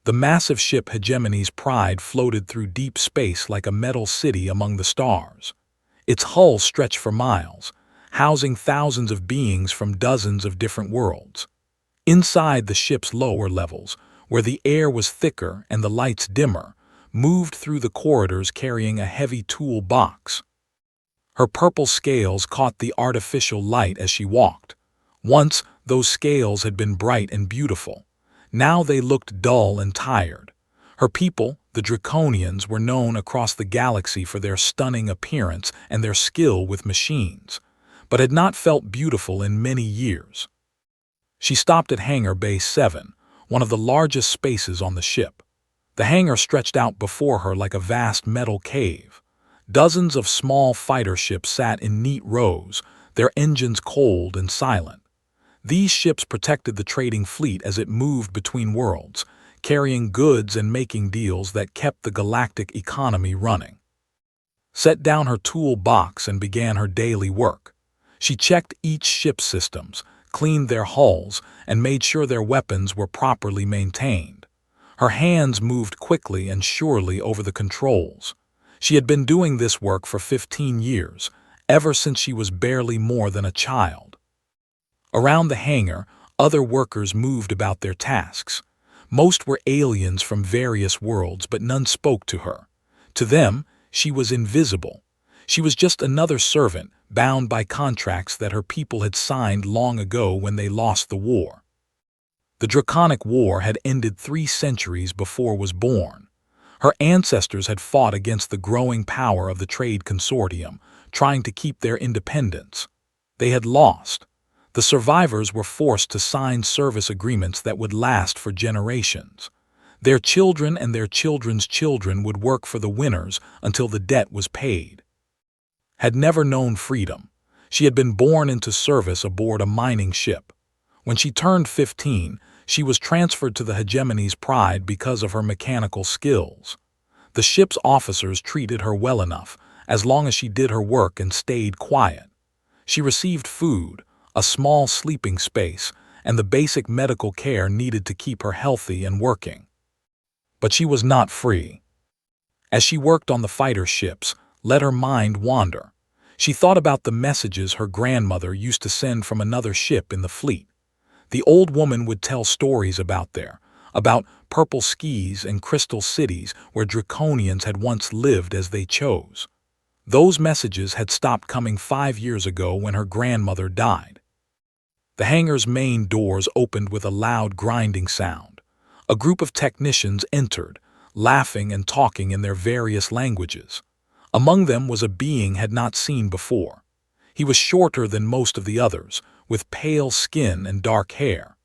The massive ship Hegemony's Pride floated through deep space like a metal city among the stars. Its hull stretched for miles, housing thousands of beings from dozens of different worlds. Inside the ship's lower levels, where the air was thicker and the lights dimmer, moved through the corridors carrying a heavy tool box. Her purple scales caught the artificial light as she walked. Once, those scales had been bright and beautiful. Now they looked dull and tired. Her people, the Draconians, were known across the galaxy for their stunning appearance and their skill with machines, but had not felt beautiful in many years. She stopped at Hangar Bay 7, one of the largest spaces on the ship. The hangar stretched out before her like a vast metal cave. Dozens of small fighter ships sat in neat rows, their engines cold and silent. These ships protected the trading fleet as it moved between worlds, carrying goods and making deals that kept the galactic economy running. Set down her tool box and began her daily work. She checked each ship's systems, cleaned their hulls, and made sure their weapons were properly maintained. Her hands moved quickly and surely over the controls. She had been doing this work for 15 years, ever since she was barely more than a child. Around the hangar, other workers moved about their tasks. Most were aliens from various worlds, but none spoke to her. To them, she was invisible. She was just another servant, bound by contracts that her people had signed long ago when they lost the war. The Draconic War had ended 3 centuries before was born. Her ancestors had fought against the growing power of the Trade Consortium, trying to keep their independence. They had lost. The survivors were forced to sign service agreements that would last for generations. Their children and their children's children would work for the winners until the debt was paid. Had never known freedom. She had been born into service aboard a mining ship. When she turned 15, she was transferred to the Hegemony's Pride because of her mechanical skills. The ship's officers treated her well enough, as long as she did her work and stayed quiet. She received food, a small sleeping space, and the basic medical care needed to keep her healthy and working. But she was not free. As she worked on the fighter ships, let her mind wander. She thought about the messages her grandmother used to send from another ship in the fleet. The old woman would tell stories about purple skis and crystal cities where Draconians had once lived as they chose. Those messages had stopped coming 5 years ago when her grandmother died. The hangar's main doors opened with a loud grinding sound. A group of technicians entered, laughing and talking in their various languages. Among them was a being had not seen before. He was shorter than most of the others, with pale skin and dark hair.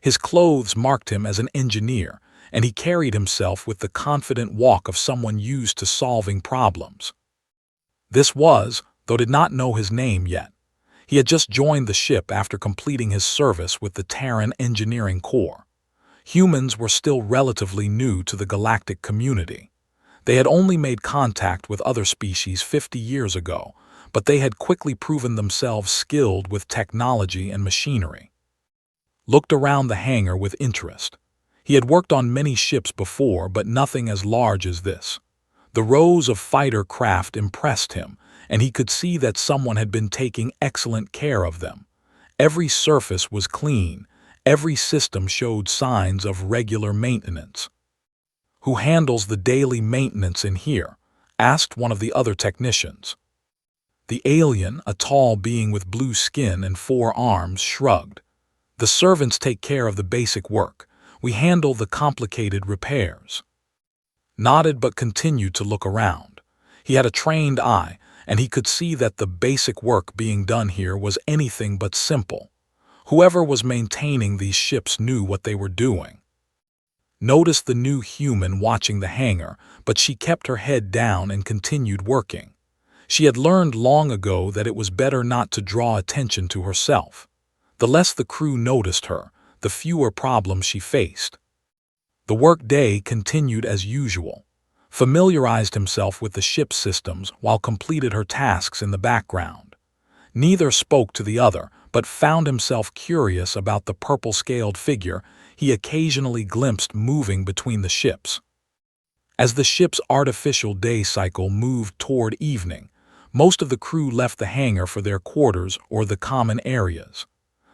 His clothes marked him as an engineer, and he carried himself with the confident walk of someone used to solving problems. This was, though did not know his name yet. He had just joined the ship after completing his service with the Terran Engineering Corps. Humans were still relatively new to the galactic community. They had only made contact with other species 50 years ago, but they had quickly proven themselves skilled with technology and machinery. Looked around the hangar with interest. He had worked on many ships before, but nothing as large as this. The rows of fighter craft impressed him, and he could see that someone had been taking excellent care of them. Every surface was clean, every system showed signs of regular maintenance. "Who handles the daily maintenance in here?" asked one of the other technicians. The alien, a tall being with blue skin and 4 arms, shrugged. "The servants take care of the basic work. We handle the complicated repairs." Nodded but continued to look around. He had a trained eye, and he could see that the basic work being done here was anything but simple. Whoever was maintaining these ships knew what they were doing. Noticed the new human watching the hangar, but she kept her head down and continued working. She had learned long ago that it was better not to draw attention to herself. The less the crew noticed her, the fewer problems she faced. The work day continued as usual. Familiarized himself with the ship's systems while completed her tasks in the background. Neither spoke to the other, but found himself curious about the purple-scaled figure. he occasionally glimpsed moving between the ships. As the ship's artificial day cycle moved toward evening, most of the crew left the hangar for their quarters or the common areas.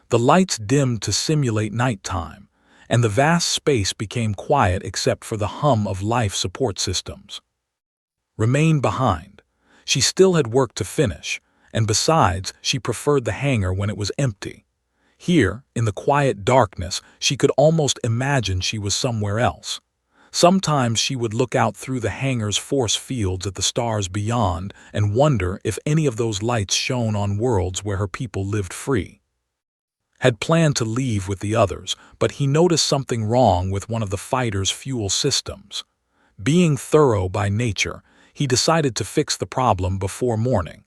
The lights dimmed to simulate nighttime, and the vast space became quiet except for the hum of life support systems. Remain behind. She still had work to finish, and besides, she preferred the hangar when it was empty. Here, in the quiet darkness, she could almost imagine she was somewhere else. Sometimes she would look out through the hangar's force fields at the stars beyond and wonder if any of those lights shone on worlds where her people lived free. Had planned to leave with the others, but he noticed something wrong with one of the fighter's fuel systems. Being thorough by nature, he decided to fix the problem before morning.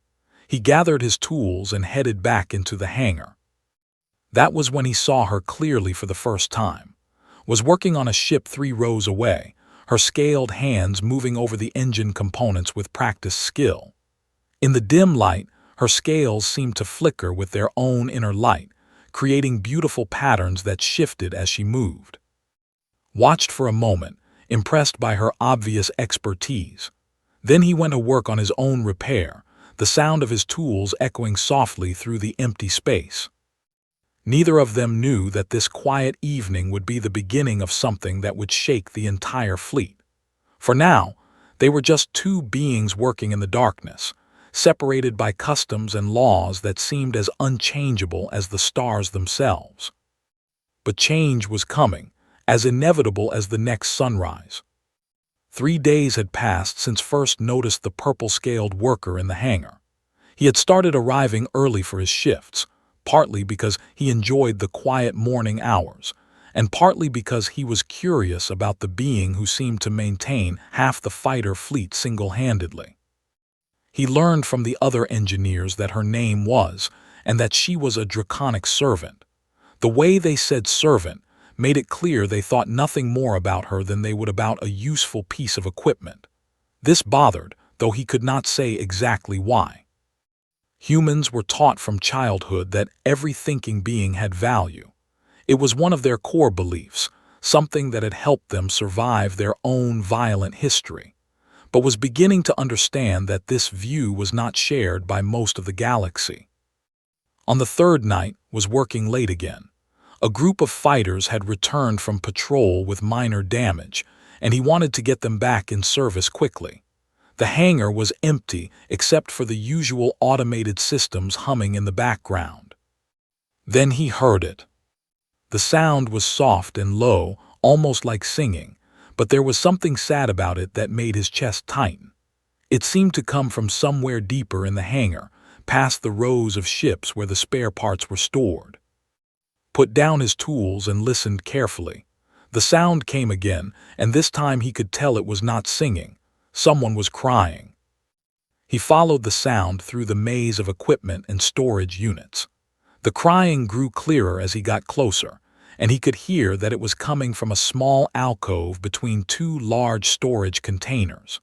He gathered his tools and headed back into the hangar. That was when he saw her clearly for the first time. Was working on a ship 3 rows away, her scaled hands moving over the engine components with practiced skill. In the dim light, her scales seemed to flicker with their own inner light, creating beautiful patterns that shifted as she moved. Watched for a moment, impressed by her obvious expertise. Then he went to work on his own repair, the sound of his tools echoing softly through the empty space. Neither of them knew that this quiet evening would be the beginning of something that would shake the entire fleet. For now, they were just 2 beings working in the darkness, separated by customs and laws that seemed as unchangeable as the stars themselves. But change was coming, as inevitable as the next sunrise. 3 days had passed since first noticed the purple-scaled worker in the hangar. He had started arriving early for his shifts, partly because he enjoyed the quiet morning hours, and partly because he was curious about the being who seemed to maintain half the fighter fleet single-handedly. He learned from the other engineers that her name was, and that she was a draconic servant. The way they said servant made it clear they thought nothing more about her than they would about a useful piece of equipment. This bothered, though he could not say exactly why. Humans were taught from childhood that every thinking being had value. It was one of their core beliefs, something that had helped them survive their own violent history, but was beginning to understand that this view was not shared by most of the galaxy. On the 3rd night was working late again. A group of fighters had returned from patrol with minor damage, and he wanted to get them back in service quickly. The hangar was empty except for the usual automated systems humming in the background. Then he heard it. The sound was soft and low, almost like singing, but there was something sad about it that made his chest tighten. It seemed to come from somewhere deeper in the hangar, past the rows of ships where the spare parts were stored. Put down his tools and listened carefully. The sound came again, and this time he could tell it was not singing. Someone was crying. He followed the sound through the maze of equipment and storage units. The crying grew clearer as he got closer, and he could hear that it was coming from a small alcove between 2 large storage containers.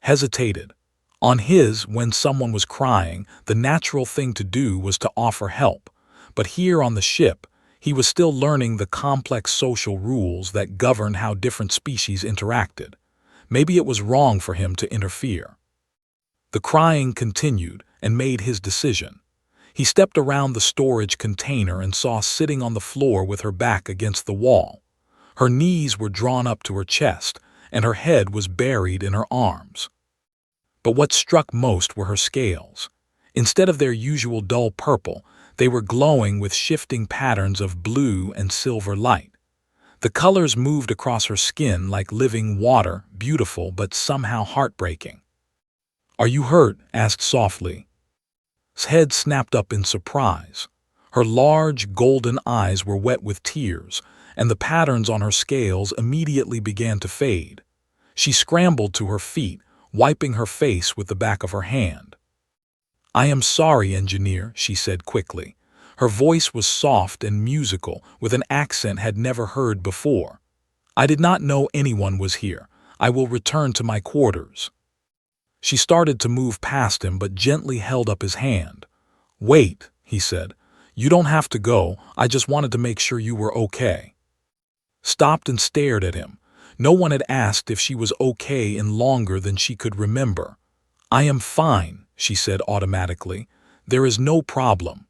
Hesitated. When someone was crying, the natural thing to do was to offer help, but here on the ship, he was still learning the complex social rules that governed how different species interacted. Maybe it was wrong for him to interfere. The crying continued and made his decision. He stepped around the storage container and saw sitting on the floor with her back against the wall. Her knees were drawn up to her chest, and her head was buried in her arms. But what struck most were her scales. Instead of their usual dull purple, they were glowing with shifting patterns of blue and silver light. The colors moved across her skin like living water, beautiful but somehow heartbreaking. "Are you hurt?" asked softly. His head snapped up in surprise. Her large, golden eyes were wet with tears, and the patterns on her scales immediately began to fade. She scrambled to her feet, wiping her face with the back of her hand. "I am sorry, engineer," she said quickly. Her voice was soft and musical, with an accent had never heard before. "I did not know anyone was here. I will return to my quarters." She started to move past him but gently held up his hand. "Wait," he said. "You don't have to go. I just wanted to make sure you were okay." stopped and stared at him. No one had asked if she was okay in longer than she could remember. "I am fine," she said automatically. "There is no problem."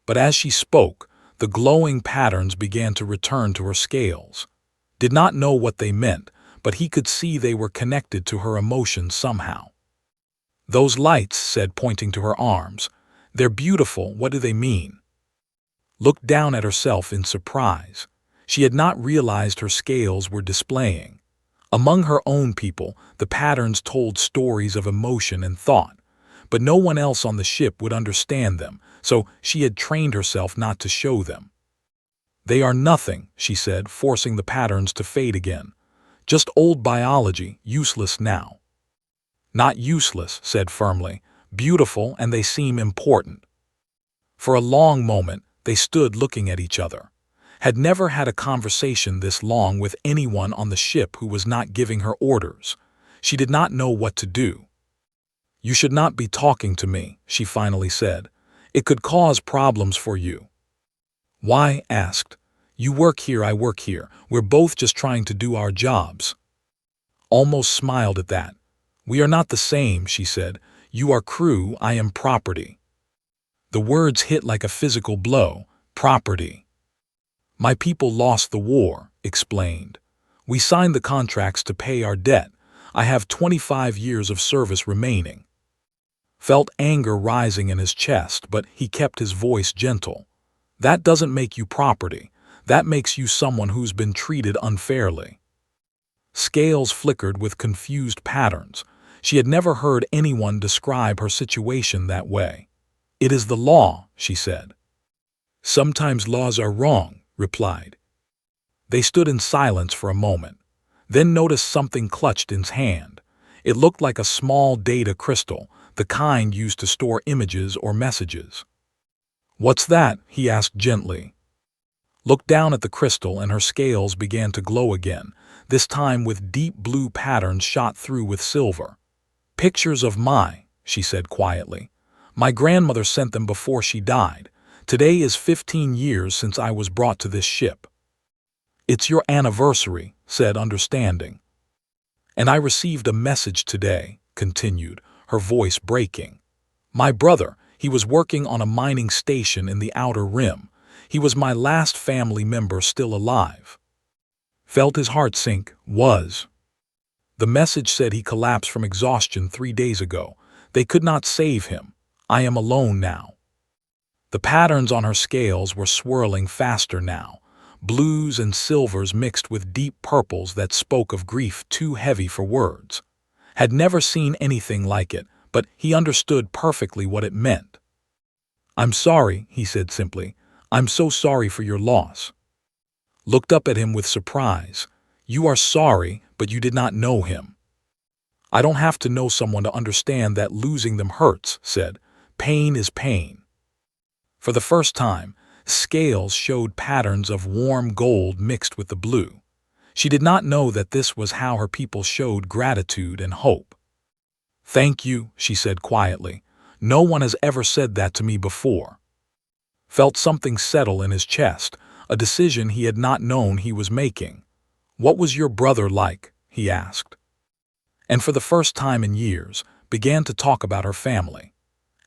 But as she spoke, the glowing patterns began to return to her scales. Did not know what they meant, but he could see they were connected to her emotions somehow. "Those lights," said, pointing to her arms. "They're beautiful. What do they mean?" Looked down at herself in surprise. She had not realized her scales were displaying. Among her own people, the patterns told stories of emotion and thought, but no one else on the ship would understand them, so she had trained herself not to show them. "They are nothing," she said, forcing the patterns to fade again. "Just old biology, useless now." "Not useless," said firmly. "Beautiful, and they seem important." For a long moment, they stood looking at each other. Had never had a conversation this long with anyone on the ship who was not giving her orders. She did not know what to do. "You should not be talking to me," she finally said. "It could cause problems for you." "Why?" asked. "You work here, I work here. We're both just trying to do our jobs." Almost smiled at that. "We are not the same," she said. "You are crew, I am property." The words hit like a physical blow. Property. "My people lost the war," explained. "We signed the contracts to pay our debt. I have 25 years of service remaining." Felt anger rising in his chest, but he kept his voice gentle. "That doesn't make you property. That makes you someone who's been treated unfairly." Scales flickered with confused patterns. She had never heard anyone describe her situation that way. "It is the law," she said. "Sometimes laws are wrong," replied. They stood in silence for a moment, then noticed something clutched in his hand. It looked like a small data crystal, the kind used to store images or messages. "What's that?" he asked gently. Looked down at the crystal and her scales began to glow again, this time with deep blue patterns shot through with silver. "Pictures of she said quietly. "My grandmother sent them before she died. Today is 15 years since I was brought to this ship." "It's your anniversary," said, understanding. "And I received a message today," continued, her voice breaking. "My brother, he was working on a mining station in the Outer Rim. He was my last family member still alive." Felt his heart sink. Was. "The message said he collapsed from exhaustion 3 days ago. They could not save him. I am alone now." The patterns on her scales were swirling faster now, blues and silvers mixed with deep purples that spoke of grief too heavy for words. Had never seen anything like it, but he understood perfectly what it meant. "I'm sorry," he said simply. "I'm so sorry for your loss." Looked up at him with surprise. "You are sorry, but you did not know him." "I don't have to know someone to understand that losing them hurts," said. "Pain is pain." For the first time, scales showed patterns of warm gold mixed with the blue. She did not know that this was how her people showed gratitude and hope. "Thank you," she said quietly. "No one has ever said that to me before." Felt something settle in his chest, a decision he had not known he was making. "What was your brother like?" he asked. And for the first time in years, began to talk about her family.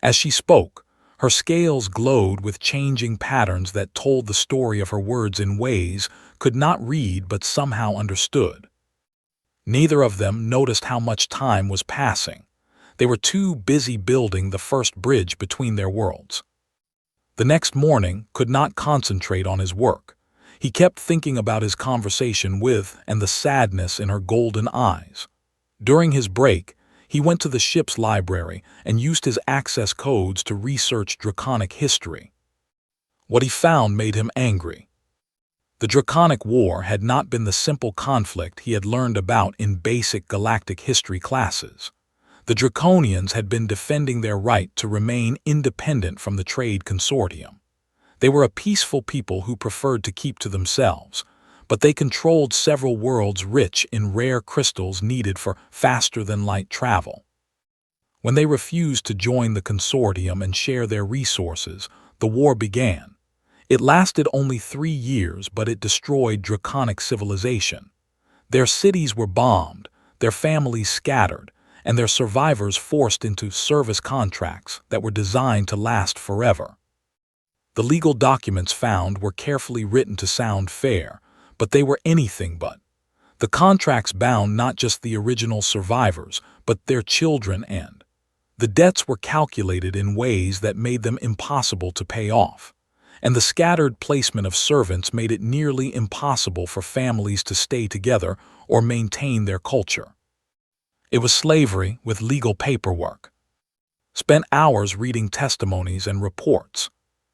As she spoke, her scales glowed with changing patterns that told the story of her words in ways could not read but somehow understood. Neither of them noticed how much time was passing. They were too busy building the first bridge between their worlds. The next morning could not concentrate on his work. He kept thinking about his conversation with and the sadness in her golden eyes. During his break, he went to the ship's library and used his access codes to research Draconic history. What he found made him angry. The Draconic War had not been the simple conflict he had learned about in basic galactic history classes. The Draconians had been defending their right to remain independent from the trade consortium. They were a peaceful people who preferred to keep to themselves, but they controlled several worlds rich in rare crystals needed for faster-than-light travel. When they refused to join the consortium and share their resources, the war began. It lasted only 3 years, but it destroyed draconic civilization. Their cities were bombed, their families scattered, and their survivors forced into service contracts that were designed to last forever. The legal documents found were carefully written to sound fair, but they were anything but. The contracts bound not just the original survivors, but their children, and the debts were calculated in ways that made them impossible to pay off. And the scattered placement of servants made it nearly impossible for families to stay together or maintain their culture. It was slavery with legal paperwork. Spent hours reading testimonies and reports.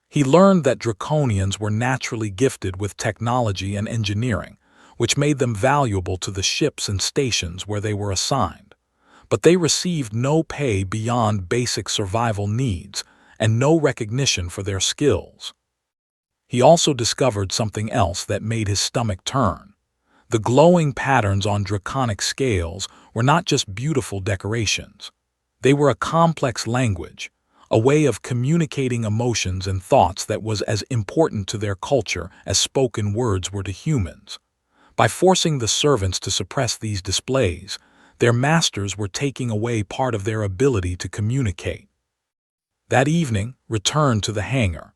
He learned that Draconians were naturally gifted with technology and engineering, which made them valuable to the ships and stations where they were assigned. But they received no pay beyond basic survival needs and no recognition for their skills. He also discovered something else that made his stomach turn. The glowing patterns on draconic scales were not just beautiful decorations. They were a complex language, a way of communicating emotions and thoughts that was as important to their culture as spoken words were to humans. By forcing the servants to suppress these displays, their masters were taking away part of their ability to communicate. That evening, returned to the hangar.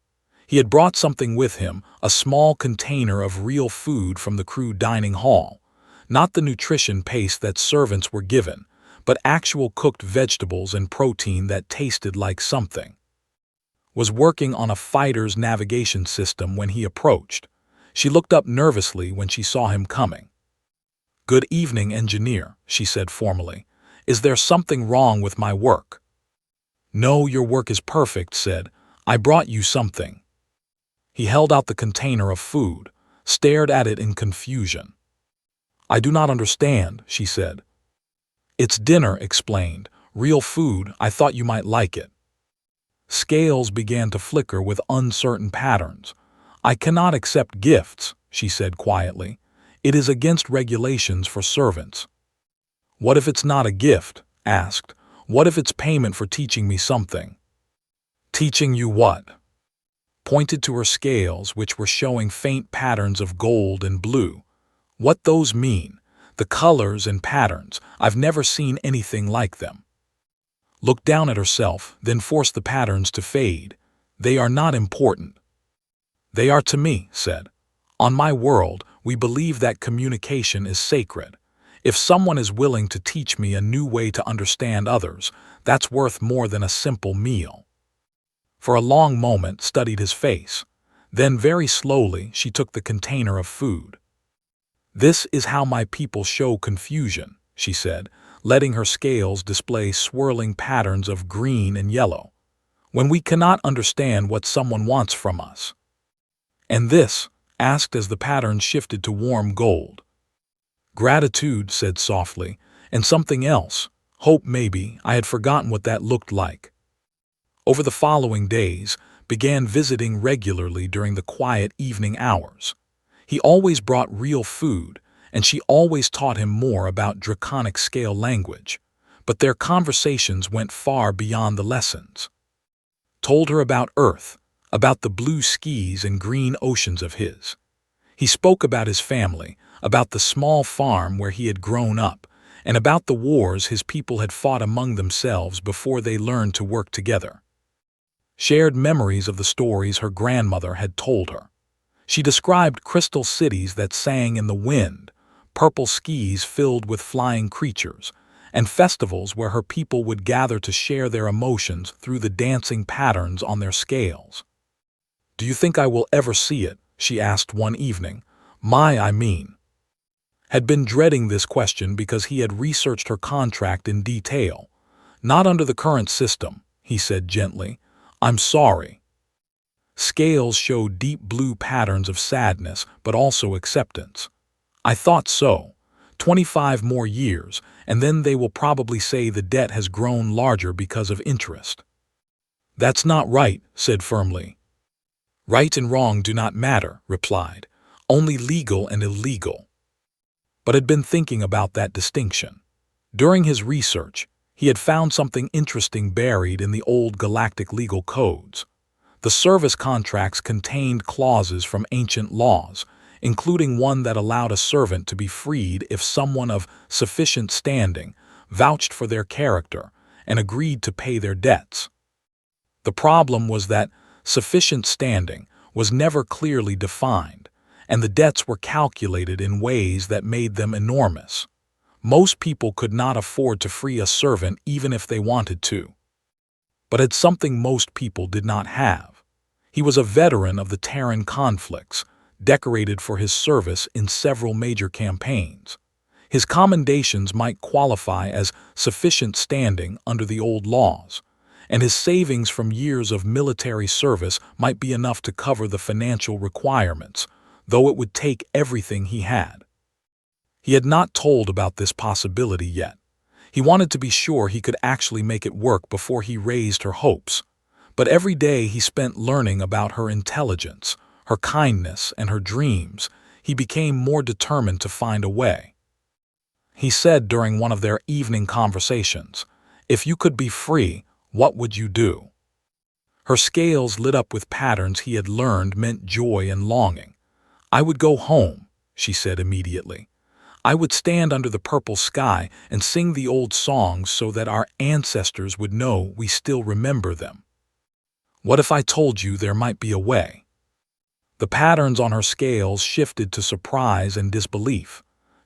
He had brought something with him, a small container of real food from the crew dining hall. Not the nutrition paste that servants were given, but actual cooked vegetables and protein that tasted like something. Was working on a fighter's navigation system when he approached. She looked up nervously when she saw him coming. "Good evening, engineer," she said formally. "Is there something wrong with my work?" "No, your work is perfect," said. "I brought you something." He held out the container of food, stared at it in confusion. "I do not understand," she said. "It's dinner," explained. "Real food. I thought you might like it." Scales began to flicker with uncertain patterns. "I cannot accept gifts," she said quietly. "It is against regulations for servants." "What if it's not a gift?" asked. "What if it's payment for teaching me something?" "Teaching you what?" Pointed to her scales, which were showing faint patterns of gold and blue. "What those mean? The colors and patterns. I've never seen anything like them." Looked down at herself, then forced the patterns to fade. "They are not important." "They are to me," said. "On my world, we believe that communication is sacred. If someone is willing to teach me a new way to understand others, that's worth more than a simple meal." For a long moment studied his face. Then very slowly she took the container of food. "This is how my people show confusion," she said, letting her scales display swirling patterns of green and yellow. "When we cannot understand what someone wants from us." "And this?" asked as the patterns shifted to warm gold. "Gratitude," said softly, "and something else. Hope maybe. I had forgotten what that looked like." Over the following days, began visiting regularly during the quiet evening hours. He always brought real food, and she always taught him more about draconic scale language. But their conversations went far beyond the lessons. Told her about Earth, about the blue skies and green oceans of his. He spoke about his family, about the small farm where he had grown up, and about the wars his people had fought among themselves before they learned to work together. Shared memories of the stories her grandmother had told her. She described crystal cities that sang in the wind, purple skies filled with flying creatures, and festivals where her people would gather to share their emotions through the dancing patterns on their scales. "Do you think I will ever see it?" she asked one evening. I mean. Had been dreading this question because he had researched her contract in detail. "Not under the current system," he said gently. "I'm sorry." Scales showed deep blue patterns of sadness, but also acceptance. "I thought so. 25 more years, and then they will probably say the debt has grown larger because of interest." "That's not right," said firmly. "Right and wrong do not matter," replied. "Only legal and illegal." But had been thinking about that distinction. During his research, he had found something interesting buried in the old galactic legal codes. The service contracts contained clauses from ancient laws, including one that allowed a servant to be freed if someone of sufficient standing vouched for their character and agreed to pay their debts. The problem was that sufficient standing was never clearly defined, and the debts were calculated in ways that made them enormous. Most people could not afford to free a servant even if they wanted to. But it's something most people did not have. He was a veteran of the Terran conflicts, decorated for his service in several major campaigns. His commendations might qualify as sufficient standing under the old laws, and his savings from years of military service might be enough to cover the financial requirements, though it would take everything he had. He had not told about this possibility yet. He wanted to be sure he could actually make it work before he raised her hopes. But every day he spent learning about her intelligence, her kindness, and her dreams, he became more determined to find a way. He said during one of their evening conversations, "If you could be free, what would you do?" Her scales lit up with patterns he had learned meant joy and longing. "I would go home," she said immediately. "I would stand under the purple sky and sing the old songs so that our ancestors would know we still remember them." "What if I told you there might be a way?" The patterns on her scales shifted to surprise and disbelief.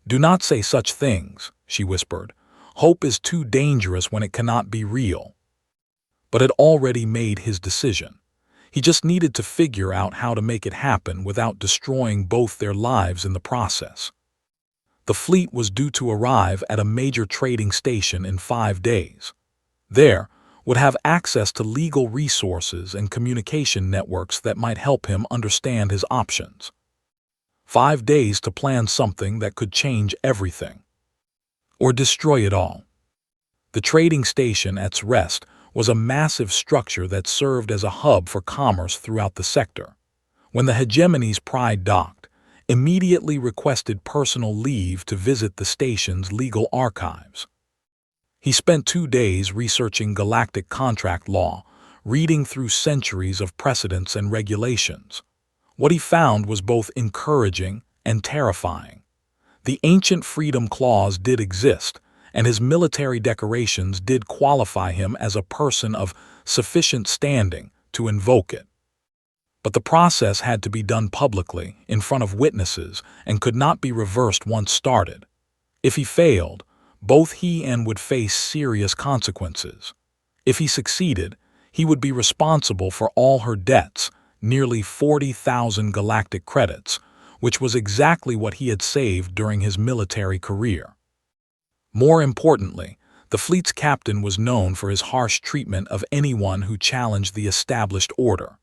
"Do not say such things," she whispered. "Hope is too dangerous when it cannot be real." But had already made his decision. He just needed to figure out how to make it happen without destroying both their lives in the process. The fleet was due to arrive at a major trading station in 5 days. There, would have access to legal resources and communication networks that might help him understand his options. 5 days to plan something that could change everything. Or destroy it all. The trading station at its rest was a massive structure that served as a hub for commerce throughout the sector. When the Hegemony's Pride docked, immediately requested personal leave to visit the station's legal archives. He spent 2 days researching galactic contract law, reading through centuries of precedents and regulations. What he found was both encouraging and terrifying. The ancient freedom clause did exist, and his military decorations did qualify him as a person of sufficient standing to invoke it. But the process had to be done publicly, in front of witnesses, and could not be reversed once started. If he failed, both he and would face serious consequences. If he succeeded, he would be responsible for all her debts, nearly 40,000 galactic credits, which was exactly what he had saved during his military career. More importantly, the fleet's captain was known for his harsh treatment of anyone who challenged the established order.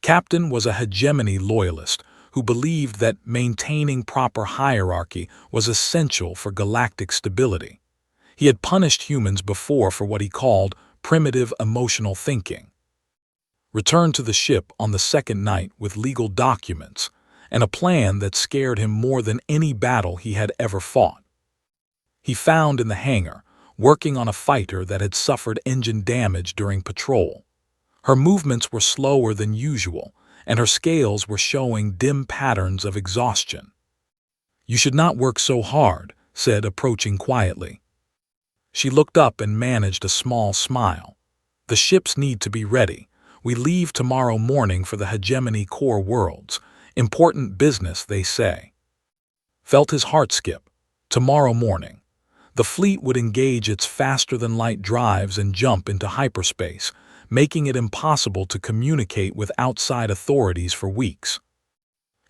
Captain was a hegemony loyalist who believed that maintaining proper hierarchy was essential for galactic stability. He had punished humans before for what he called primitive emotional thinking. Returned to the ship on the second night with legal documents and a plan that scared him more than any battle he had ever fought. He found in the hangar, working on a fighter that had suffered engine damage during patrol. Her movements were slower than usual, and her scales were showing dim patterns of exhaustion. "You should not work so hard," said, approaching quietly. She looked up and managed a small smile. "The ships need to be ready. We leave tomorrow morning for the Hegemony core worlds. Important business, they say." Felt his heart skip. Tomorrow morning. The fleet would engage its faster-than-light drives and jump into hyperspace, making it impossible to communicate with outside authorities for weeks.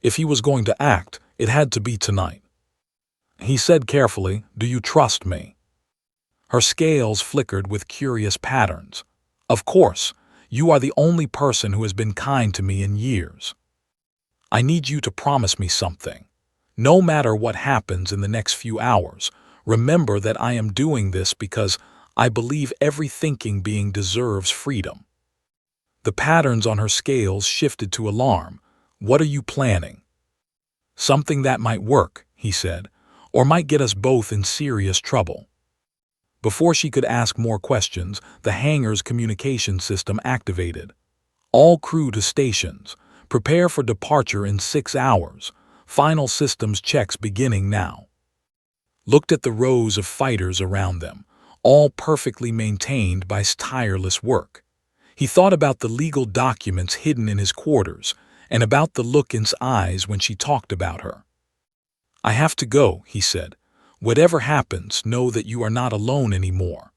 If he was going to act, it had to be tonight. He said carefully, "Do you trust me?" Her scales flickered with curious patterns. "Of course, you are the only person who has been kind to me in years. I need you to promise me something. No matter what happens in the next few hours, remember that I am doing this because I believe every thinking being deserves freedom." The patterns on her scales shifted to alarm. "What are you planning?" "Something that might work," he said, "or might get us both in serious trouble." Before she could ask more questions, the hangar's communication system activated. All crew to stations. Prepare for departure in 6 hours. Final systems checks beginning now. Looked at the rows of fighters around them, all perfectly maintained by tireless work. He thought about the legal documents hidden in his quarters and about the look in his eyes when she talked about her. "I have to go," he said. "Whatever happens, know that you are not alone anymore."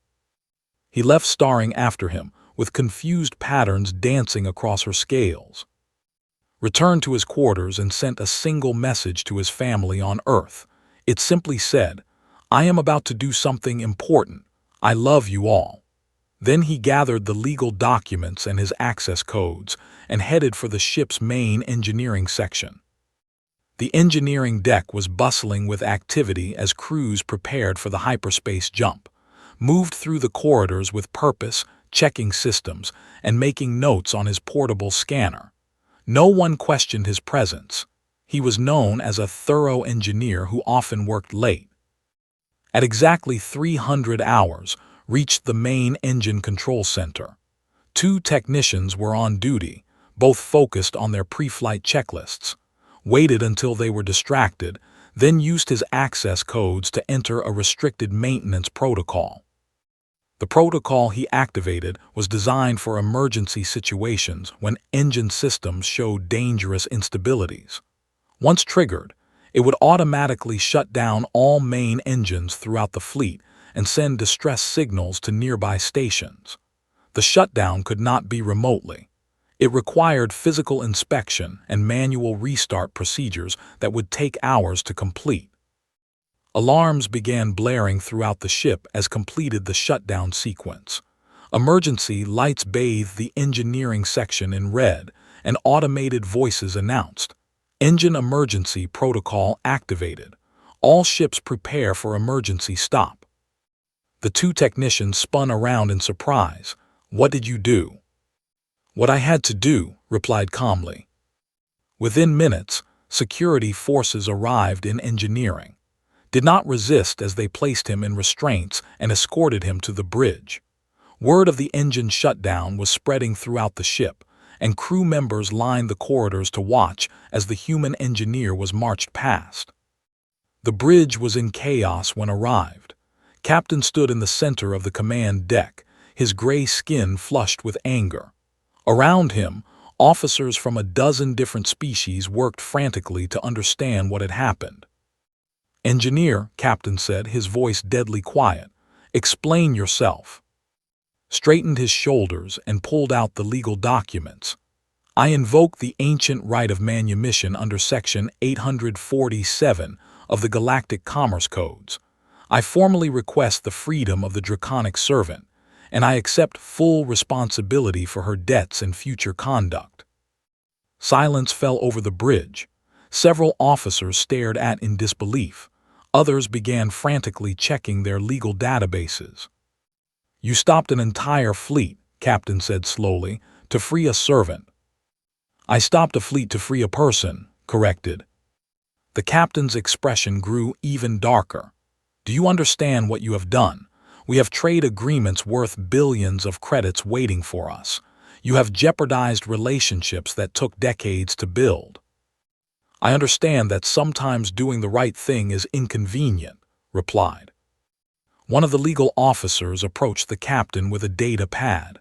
He left, staring after him, with confused patterns dancing across her scales. Returned to his quarters and sent a single message to his family on Earth. It simply said, "I am about to do something important. I love you all." Then he gathered the legal documents and his access codes and headed for the ship's main engineering section. The engineering deck was bustling with activity as crews prepared for the hyperspace jump, moved through the corridors with purpose, checking systems, and making notes on his portable scanner. No one questioned his presence. He was known as a thorough engineer who often worked late. At exactly 300 hours, reached the main engine control center. 2 technicians were on duty, both focused on their pre-flight checklists. Waited until they were distracted, then used his access codes to enter a restricted maintenance protocol. The protocol he activated was designed for emergency situations when engine systems showed dangerous instabilities. Once triggered, it would automatically shut down all main engines throughout the fleet and send distress signals to nearby stations. The shutdown could not be remotely. It required physical inspection and manual restart procedures that would take hours to complete. Alarms began blaring throughout the ship as completed the shutdown sequence. Emergency lights bathed the engineering section in red, and automated voices announced, "Engine emergency protocol activated. All ships prepare for emergency stop." The 2 technicians spun around in surprise. "What did you do?" "What I had to do," replied calmly. Within minutes, security forces arrived in engineering. Did not resist as they placed him in restraints and escorted him to the bridge. Word of the engine shutdown was spreading throughout the ship, and crew members lined the corridors to watch as the human engineer was marched past. The bridge was in chaos when arrived. Captain stood in the center of the command deck, his gray skin flushed with anger. Around him, officers from a dozen different species worked frantically to understand what had happened. "Engineer," Captain said, his voice deadly quiet, "explain yourself." Straightened his shoulders and pulled out the legal documents. "I invoke the ancient right of manumission under Section 847 of the Galactic Commerce Codes. I formally request the freedom of the draconic servant, and I accept full responsibility for her debts and future conduct." Silence fell over the bridge. Several officers stared at in disbelief. Others began frantically checking their legal databases. "You stopped an entire fleet," Captain said slowly, "to free a servant." "I stopped a fleet to free a person," corrected. The captain's expression grew even darker. "Do you understand what you have done? We have trade agreements worth billions of credits waiting for us. You have jeopardized relationships that took decades to build." "I understand that sometimes doing the right thing is inconvenient," replied. One of the legal officers approached the captain with a data pad.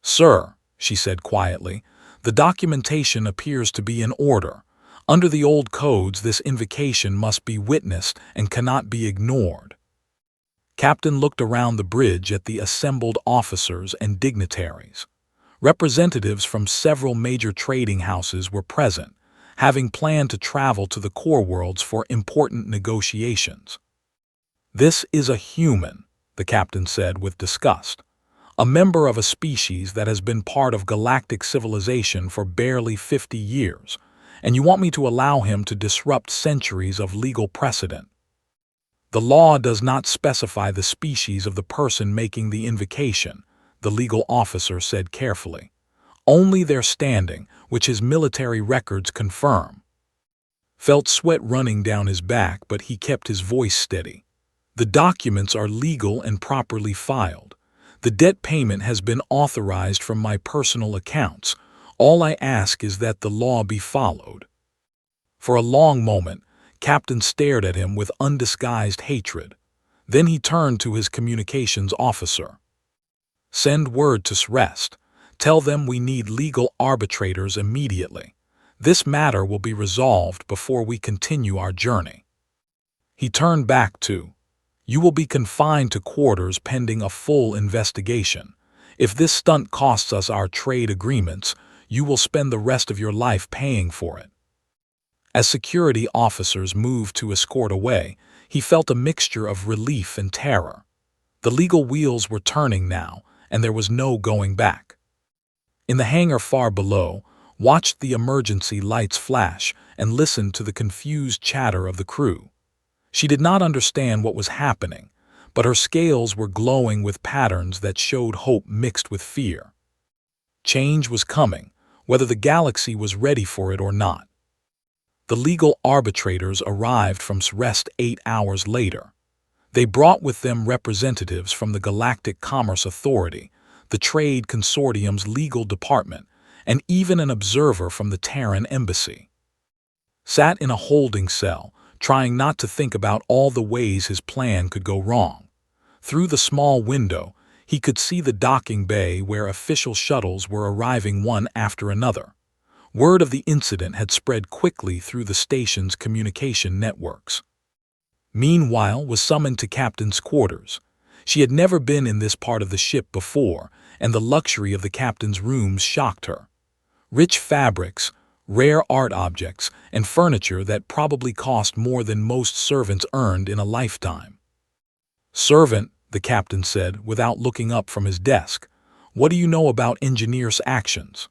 "Sir," she said quietly, "the documentation appears to be in order. Under the old codes, this invocation must be witnessed and cannot be ignored." Captain looked around the bridge at the assembled officers and dignitaries. Representatives from several major trading houses were present, having planned to travel to the core worlds for important negotiations. "This is a human," the captain said with disgust. "A member of a species that has been part of galactic civilization for barely 50 years, and you want me to allow him to disrupt centuries of legal precedent. The law does not specify the species of the person making the invocation," the legal officer said carefully. "Only their standing, which his military records confirm." Felt sweat running down his back, but he kept his voice steady. "The documents are legal and properly filed. The debt payment has been authorized from my personal accounts. All I ask is that the law be followed." For a long moment, Captain stared at him with undisguised hatred. Then he turned to his communications officer. "Send word to Srest. Tell them we need legal arbitrators immediately. This matter will be resolved before we continue our journey." He turned back to, "You will be confined to quarters pending a full investigation. If this stunt costs us our trade agreements, you will spend the rest of your life paying for it." As security officers moved to escort away, he felt a mixture of relief and terror. The legal wheels were turning now, and there was no going back. In the hangar far below, watched the emergency lights flash and listened to the confused chatter of the crew. She did not understand what was happening, but her scales were glowing with patterns that showed hope mixed with fear. Change was coming, whether the galaxy was ready for it or not. The legal arbitrators arrived from Srest 8 hours later. They brought with them representatives from the Galactic Commerce Authority, the Trade Consortium's legal department, and even an observer from the Terran Embassy. Sat in a holding cell, trying not to think about all the ways his plan could go wrong. Through the small window, he could see the docking bay where official shuttles were arriving one after another. Word of the incident had spread quickly through the station's communication networks. Meanwhile was summoned to captain's quarters. She had never been in this part of the ship before, and the luxury of the captain's rooms shocked her. Rich fabrics, rare art objects, and furniture that probably cost more than most servants earned in a lifetime. "Servant," the captain said, without looking up from his desk, "what do you know about engineers' actions?"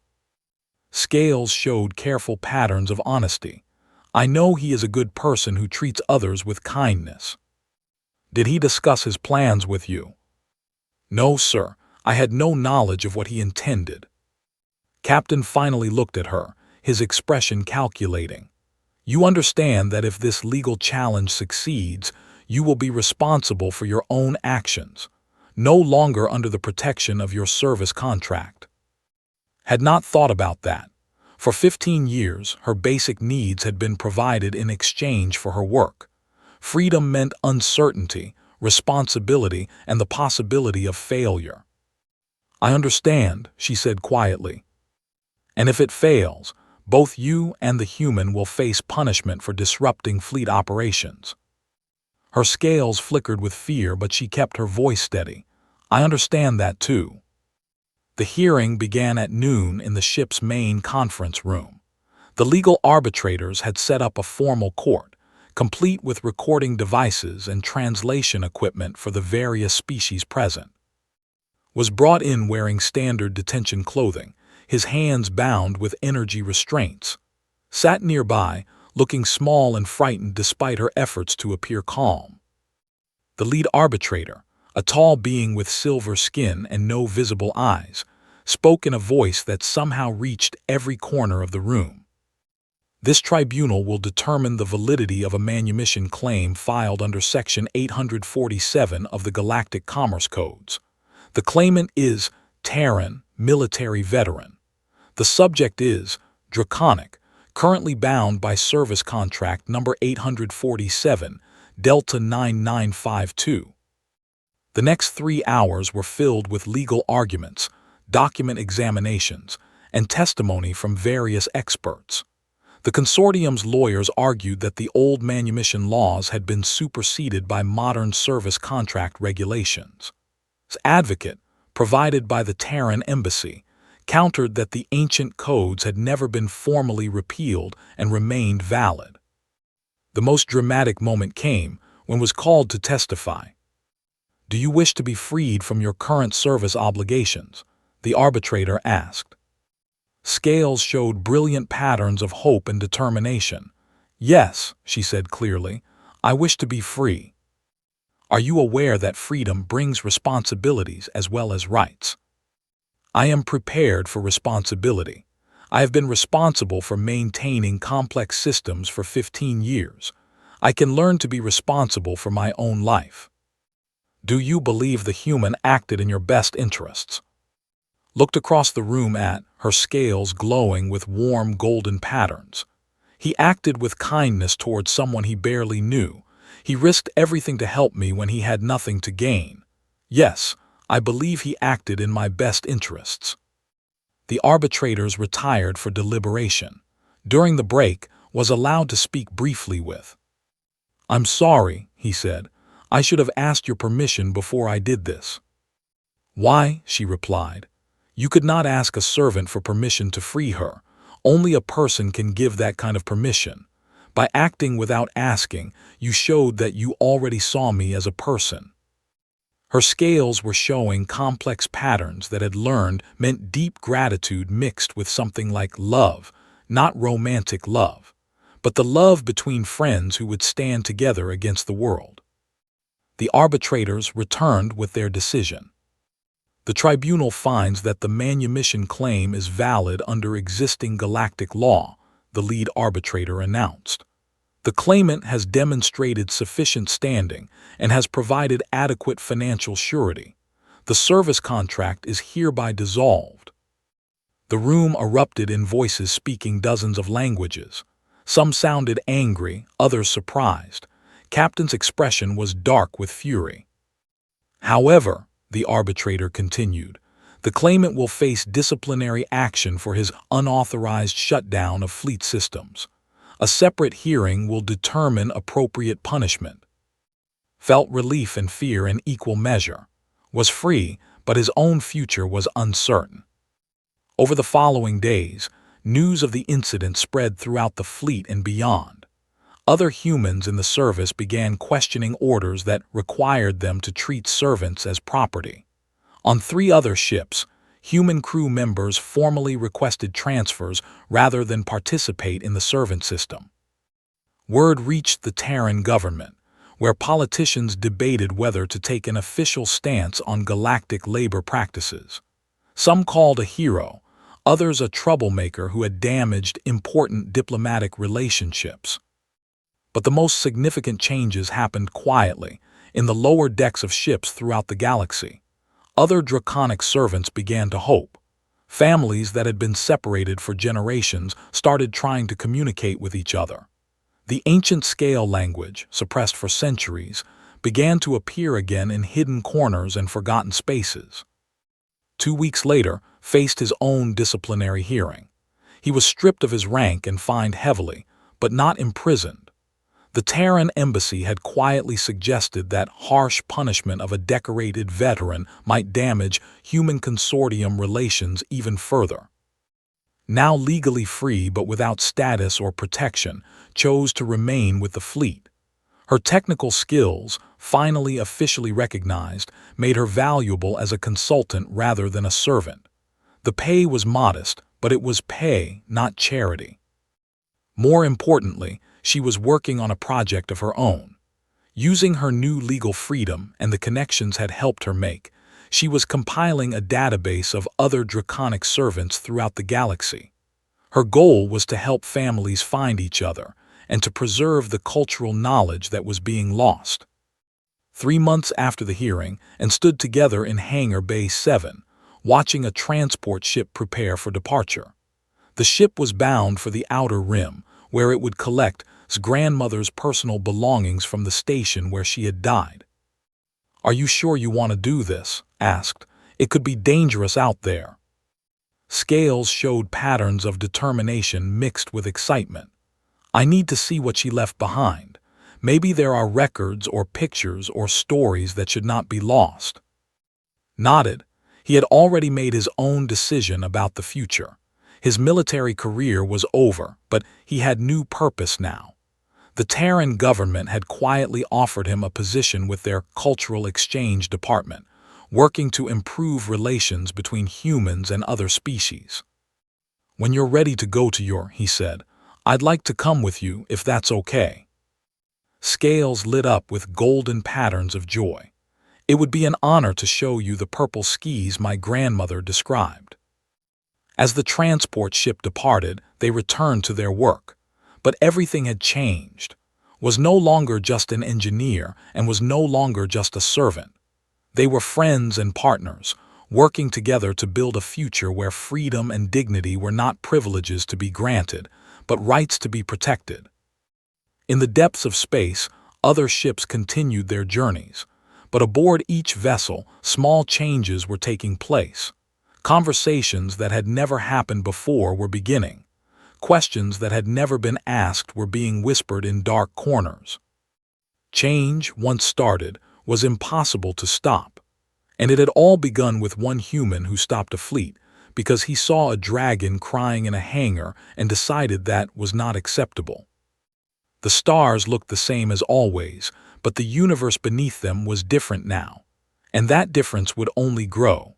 Scales showed careful patterns of honesty. "I know he is a good person who treats others with kindness." "Did he discuss his plans with you?" "No, sir. I had no knowledge of what he intended." Captain finally looked at her, his expression calculating. "You understand that if this legal challenge succeeds, you will be responsible for your own actions, no longer under the protection of your service contract." Had not thought about that. For 15 years, her basic needs had been provided in exchange for her work. Freedom meant uncertainty, responsibility, and the possibility of failure. "I understand," she said quietly. "And if it fails, both you and the human will face punishment for disrupting fleet operations." Her scales flickered with fear, but she kept her voice steady. "I understand that too." The hearing began at noon in the ship's main conference room. The legal arbitrators had set up a formal court, complete with recording devices and translation equipment for the various species present. Was brought in wearing standard detention clothing, his hands bound with energy restraints. Sat nearby, looking small and frightened despite her efforts to appear calm. The lead arbitrator, a tall being with silver skin and no visible eyes, spoke in a voice that somehow reached every corner of the room. "This tribunal will determine the validity of a manumission claim filed under Section 847 of the Galactic Commerce Codes. The claimant is Terran, military veteran. The subject is Draconic, currently bound by service contract number 847, Delta 9952. The next 3 hours were filled with legal arguments, document examinations, and testimony from various experts. The consortium's lawyers argued that the old manumission laws had been superseded by modern service contract regulations. An advocate, provided by the Terran Embassy, countered that the ancient codes had never been formally repealed and remained valid. The most dramatic moment came when was called to testify. "Do you wish to be freed from your current service obligations?" the arbitrator asked. Scales showed brilliant patterns of hope and determination. "Yes," she said clearly, "I wish to be free." "Are you aware that freedom brings responsibilities as well as rights?" "I am prepared for responsibility. I have been responsible for maintaining complex systems for 15 years. I can learn to be responsible for my own life." "Do you believe the human acted in your best interests?" looked across the room at her scales glowing with warm golden patterns. He acted with kindness towards someone he barely knew. He risked everything to help me when he had nothing to gain. Yes, I believe he acted in my best interests. The arbitrators retired for deliberation. During the break, was allowed to speak briefly with. "I'm sorry," he said. "I should have asked your permission before I did this." "Why?" she replied. "You could not ask a servant for permission to free her. Only a person can give that kind of permission. By acting without asking, you showed that you already saw me as a person." Her scales were showing complex patterns that had learned meant deep gratitude mixed with something like love, not romantic love, but the love between friends who would stand together against the world. The arbitrators returned with their decision. The tribunal finds that the manumission claim is valid under existing galactic law, the lead arbitrator announced. The claimant has demonstrated sufficient standing and has provided adequate financial surety. The service contract is hereby dissolved. The room erupted in voices speaking dozens of languages. Some sounded angry, others surprised. Captain's expression was dark with fury. "However," the arbitrator continued, "the claimant will face disciplinary action for his unauthorized shutdown of fleet systems. A separate hearing will determine appropriate punishment." Felt relief and fear in equal measure. Was free, but his own future was uncertain. Over the following days, news of the incident spread throughout the fleet and beyond. Other humans in the service began questioning orders that required them to treat servants as property. On 3 other ships, human crew members formally requested transfers rather than participate in the servant system. Word reached the Terran government, where politicians debated whether to take an official stance on galactic labor practices. Some called a hero, others a troublemaker who had damaged important diplomatic relationships. But the most significant changes happened quietly, in the lower decks of ships throughout the galaxy. Other draconic servants began to hope. Families that had been separated for generations started trying to communicate with each other. The ancient scale language, suppressed for centuries, began to appear again in hidden corners and forgotten spaces. 2 weeks later, faced his own disciplinary hearing. He was stripped of his rank and fined heavily, but not imprisoned. The Terran embassy had quietly suggested that harsh punishment of a decorated veteran might damage human consortium relations even further. Now legally free but without status or protection, chose to remain with the fleet. Her technical skills, finally officially recognized, made her valuable as a consultant rather than a servant. The pay was modest, but it was pay, not charity. More importantly, she was working on a project of her own. Using her new legal freedom and the connections had helped her make, she was compiling a database of other draconic servants throughout the galaxy. Her goal was to help families find each other and to preserve the cultural knowledge that was being lost. 3 months after the hearing, and stood together in Hangar Bay 7, watching a transport ship prepare for departure. The ship was bound for the Outer Rim, where it would collect his grandmother's personal belongings from the station where she had died. "Are you sure you want to do this?" asked. "It could be dangerous out there." Scales showed patterns of determination mixed with excitement. "I need to see what she left behind. Maybe there are records or pictures or stories that should not be lost." Nodded. He had already made his own decision about the future. His military career was over, but he had new purpose now. The Terran government had quietly offered him a position with their cultural exchange department, working to improve relations between humans and other species. "When you're ready to go to he said, "I'd like to come with you if that's okay." Scales lit up with golden patterns of joy. "It would be an honor to show you the purple skis my grandmother described." As the transport ship departed, they returned to their work. But everything had changed. Was no longer just an engineer and was no longer just a servant. They were friends and partners, working together to build a future where freedom and dignity were not privileges to be granted, but rights to be protected. In the depths of space, other ships continued their journeys, but aboard each vessel, small changes were taking place. Conversations that had never happened before were beginning. Questions that had never been asked were being whispered in dark corners. Change, once started, was impossible to stop. And it had all begun with one human who stopped a fleet because he saw a dragon crying in a hangar and decided that was not acceptable. The stars looked the same as always, but the universe beneath them was different now. And that difference would only grow.